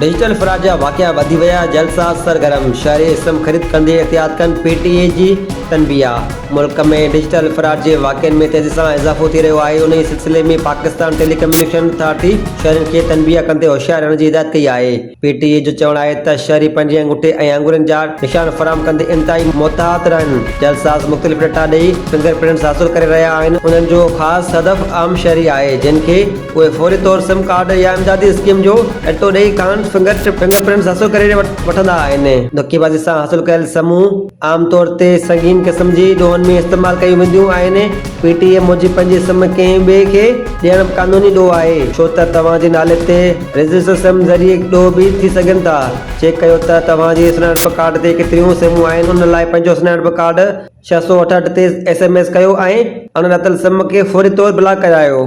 Digital fraud जा वाक़िआ वधी विया, जलसा सरगर्म, शहरी सिम ख़रीद कंदे एहतियात कनि पीटीए जी तनबीया। मुल्क में डिजिटल फ्रॉड जे वाक़िअनि में तेज़ी सां इज़ाफ़ो थी रहियो आहे। उन सिलसिले में पाकिस्तान टेलीकम्युनिकेशन अथॉरिटी शहरियुनि खे तनबीया कंदे होशियार रहण जी हिदायत कई आहे। पीटीए जो चवणु आहे त शहरी पंहिंजे अंगूठे ऐं आङुरियुनि जा निशान फ़राहम कंदे इंतहाई मुहतात रहनि। जलसाज़ मुख़्तलिफ़ डेटा ॾेई फिंगरप्रिंट्स हासिल करे रहिया आहिनि। उन्हनि जो ख़ासि हदफ़ आम शहरी आहे, जिन खे उहे फौरी तौर सिम कार्ड या इमदादी स्कीम जो एटो ॾेई कान फिंगरप्रिंट्स हासिल करे वठंदा आहिनि। धोखेबाज़ी सां हासिल कयल समूह आमतौर ते संगीन क़िस्म जी ॾोहनि में इस्तेमालु कयूं वेंदियूं आहिनि। पीटीए मूजिबि पंहिंजी सिम कंहिं ॿिए खे ॾियणु क़ानूनी ॾोह आहे, छो त तव्हां जे नाले ते रजिस्टर सिम ज़रिए ॾोह बि थी सघनि था। चेक कयो त तव्हां जे सुञाणप कार्ड ते केतिरियूं सिमूं आहिनि। उन लाइ पंहिंजो सुञाणप कार्ड 668 ते SMS कयो ऐं अणरतल सिम खे फौरी तौर ब्लॉक करायो।